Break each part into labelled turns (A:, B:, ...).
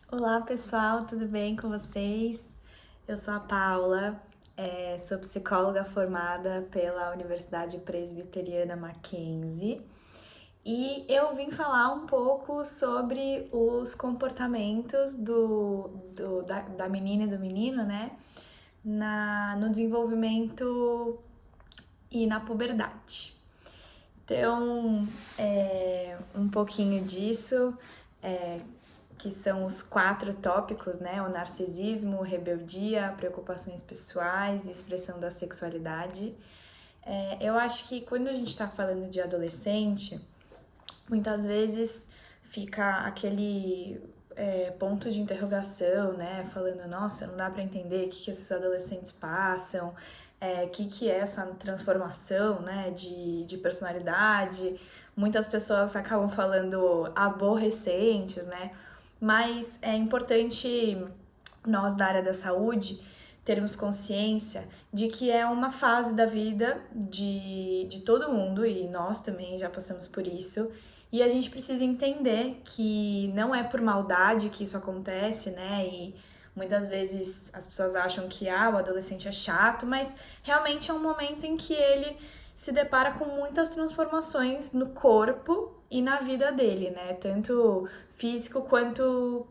A: Olá pessoal, tudo bem com vocês? Eu sou a Paula, sou psicóloga formada pela Universidade Presbiteriana Mackenzie e eu vim falar um pouco sobre os comportamentos da menina e do menino, né, no desenvolvimento e na puberdade. Então, um pouquinho disso, é, que são os 4 tópicos, né? O narcisismo, rebeldia, preocupações pessoais e expressão da sexualidade. Eu acho que quando a gente está falando de adolescente, muitas vezes fica aquele ponto de interrogação, né? Falando, nossa, não dá para entender o que esses adolescentes passam, que é essa transformação, né, de personalidade. Muitas pessoas acabam falando aborrecentes, né? Mas é importante nós da área da saúde termos consciência de que é uma fase da vida de todo mundo e nós também já passamos por isso. E a gente precisa entender que não é por maldade que isso acontece, né? E muitas vezes as pessoas acham que o adolescente é chato, mas realmente é um momento em que ele se depara com muitas transformações no corpo e na vida dele, né? Tanto físico quanto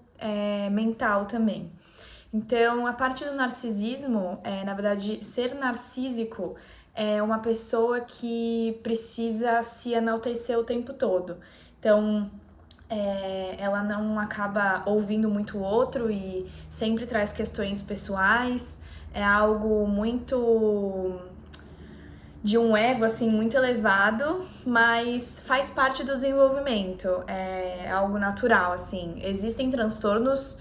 A: mental também. Então, a parte do narcisismo, na verdade, ser narcísico é uma pessoa que precisa se enaltecer o tempo todo. Então, ela não acaba ouvindo muito o outro e sempre traz questões pessoais. É algo muito de um ego assim muito elevado, mas faz parte do desenvolvimento, é algo natural assim. Existem transtornos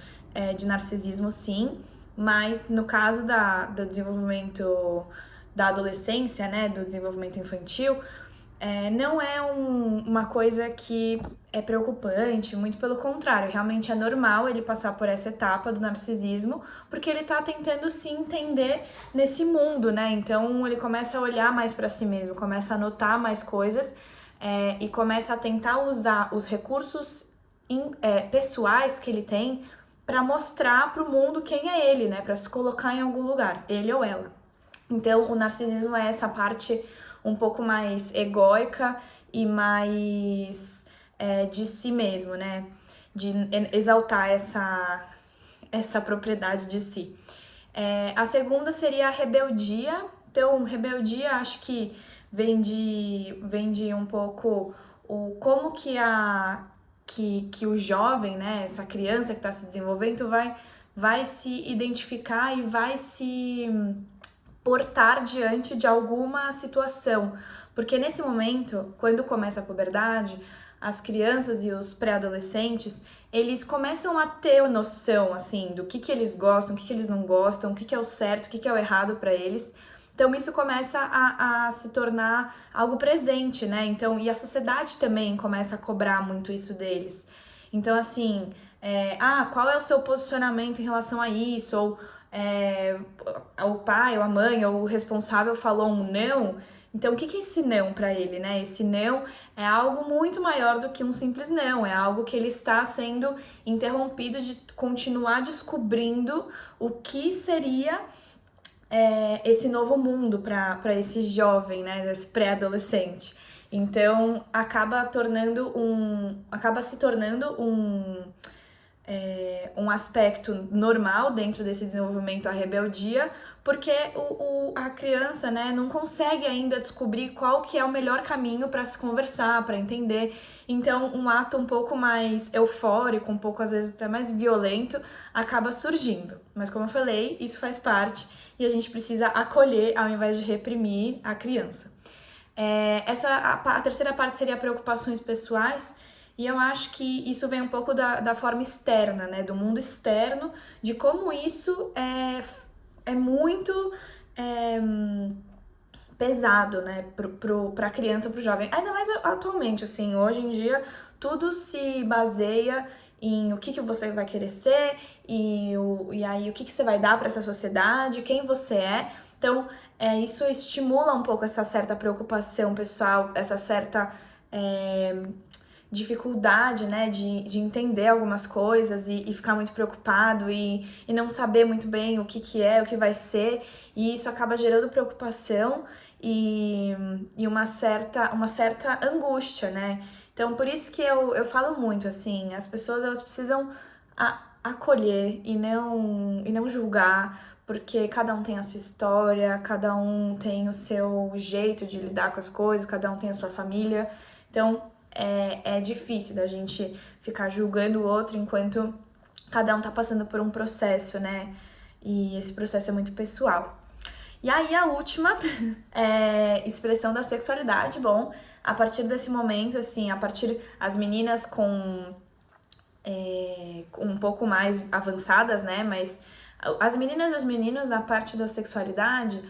A: de narcisismo sim, mas no caso do desenvolvimento da adolescência, né, do desenvolvimento infantil, não é uma coisa que é preocupante, muito pelo contrário, realmente é normal ele passar por essa etapa do narcisismo, porque ele tá tentando se entender nesse mundo, né? Então ele começa a olhar mais para si mesmo, começa a notar mais coisas e começa a tentar usar os recursos pessoais que ele tem para mostrar para o mundo quem é ele, né? Para se colocar em algum lugar, ele ou ela. Então, o narcisismo é essa parte um pouco mais egóica e mais de si mesmo, né? De exaltar essa propriedade de si. A segunda seria a rebeldia. Então, rebeldia acho que vem de um pouco como que o jovem, né, essa criança que está se desenvolvendo, vai se identificar e vai se portar diante de alguma situação. Porque nesse momento, quando começa a puberdade, as crianças e os pré-adolescentes, eles começam a ter noção, assim, do que eles gostam, o que eles não gostam, o que é o certo, o que é o errado para eles. Então isso começa a se tornar algo presente, né? Então, e a sociedade também começa a cobrar muito isso deles. Então, assim, qual é o seu posicionamento em relação a isso? Ou o pai, ou a mãe, ou o responsável falou um não, então o que é esse não para ele, né? Esse não é algo muito maior do que um simples não, é algo que ele está sendo interrompido de continuar descobrindo o que seria esse novo mundo para esse jovem, né, esse pré-adolescente. Então acaba se tornando um aspecto normal dentro desse desenvolvimento, a rebeldia, porque a criança, né, não consegue ainda descobrir qual que é o melhor caminho para se conversar, para entender. Então, um ato um pouco mais eufórico, um pouco às vezes até mais violento, acaba surgindo. Mas como eu falei, isso faz parte e a gente precisa acolher ao invés de reprimir a criança. A terceira parte seria preocupações pessoais, e eu acho que isso vem um pouco da forma externa, né? Do mundo externo, de como isso é muito é, pesado, né? Pra criança, pro jovem. Ainda mais atualmente, assim, hoje em dia, tudo se baseia em o que você vai querer ser e aí o que você vai dar para essa sociedade, quem você é. Então, isso estimula um pouco essa certa preocupação pessoal, essa certa dificuldade, né, de entender algumas coisas e ficar muito preocupado e não saber muito bem o que é, o que vai ser, e isso acaba gerando preocupação e uma certa angústia, né? Então, por isso que eu falo muito, assim, as pessoas, elas precisam acolher e não julgar, porque cada um tem a sua história, cada um tem o seu jeito de lidar com as coisas, cada um tem a sua família. Então, é difícil da gente ficar julgando o outro enquanto cada um tá passando por um processo, né? E esse processo é muito pessoal. E aí a última é expressão da sexualidade. Bom, a partir desse momento, assim, as meninas com um pouco mais avançadas, né? Mas as meninas e os meninos na parte da sexualidade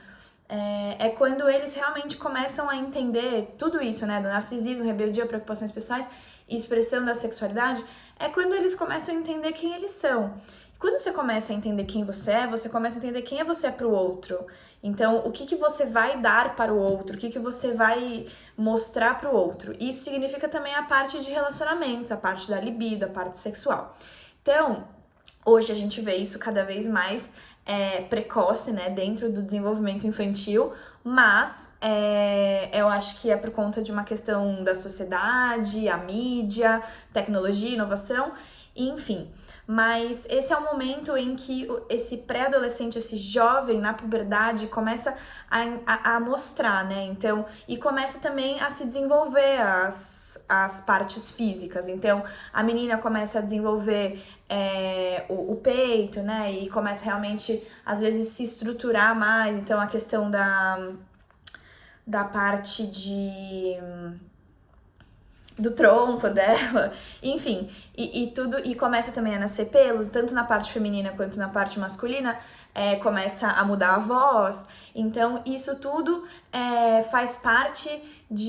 A: é quando eles realmente começam a entender tudo isso, né? Do narcisismo, rebeldia, preocupações pessoais e expressão da sexualidade, é quando eles começam a entender quem eles são. Quando você começa a entender quem você começa a entender quem você é para o outro. Então, o que você vai dar para o outro, o que você vai mostrar para o outro. Isso significa também a parte de relacionamentos, a parte da libido, a parte sexual. Então, hoje a gente vê isso cada vez mais precoce, né, dentro do desenvolvimento infantil, mas eu acho que é por conta de uma questão da sociedade, a mídia, tecnologia, inovação, enfim. Mas esse é o momento em que esse pré-adolescente, esse jovem na puberdade começa a mostrar, né? Então, e começa também a se desenvolver as partes físicas. Então, a menina começa a desenvolver o peito, né? E começa realmente, às vezes, se estruturar mais. Então, a questão da parte do tronco dela, enfim, e tudo, e começa também a nascer pelos, tanto na parte feminina quanto na parte masculina, começa a mudar a voz, então isso tudo faz parte do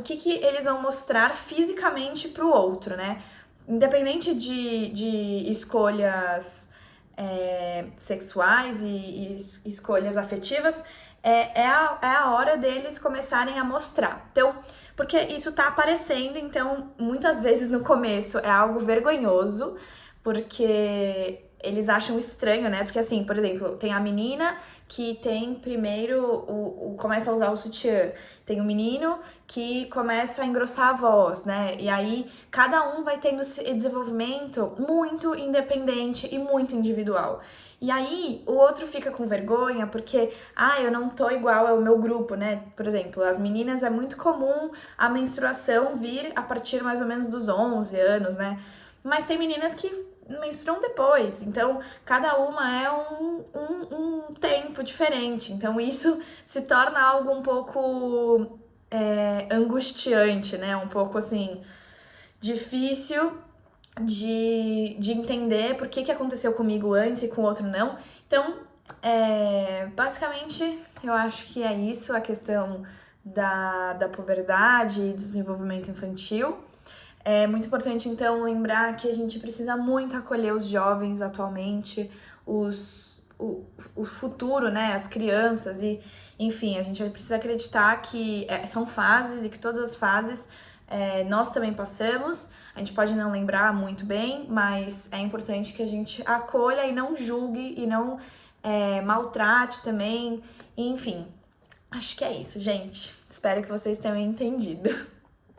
A: que eles vão mostrar fisicamente pro outro, né? Independente de escolhas sexuais e escolhas afetivas, é a hora deles começarem a mostrar. Então, porque isso tá aparecendo, então, muitas vezes no começo é algo vergonhoso, porque eles acham estranho, né? Porque assim, por exemplo, tem a menina que tem primeiro começa a usar o sutiã, tem o menino que começa a engrossar a voz, né? E aí cada um vai tendo esse desenvolvimento muito independente e muito individual. E aí o outro fica com vergonha porque, eu não tô igual ao meu grupo, né? Por exemplo, as meninas é muito comum a menstruação vir a partir mais ou menos dos 11 anos, né? Mas tem meninas que menstruam depois, então cada uma é um tempo diferente, então isso se torna algo um pouco angustiante, né? Um pouco assim, difícil de entender por que aconteceu comigo antes e com o outro não. Então, basicamente, eu acho que é isso, a questão da puberdade e do desenvolvimento infantil. É muito importante, então, lembrar que a gente precisa muito acolher os jovens atualmente, o futuro, né, as crianças e, enfim, a gente precisa acreditar que são fases e que todas as fases nós também passamos. A gente pode não lembrar muito bem, mas é importante que a gente acolha e não julgue e não maltrate também, enfim. Acho que é isso, gente. Espero que vocês tenham entendido.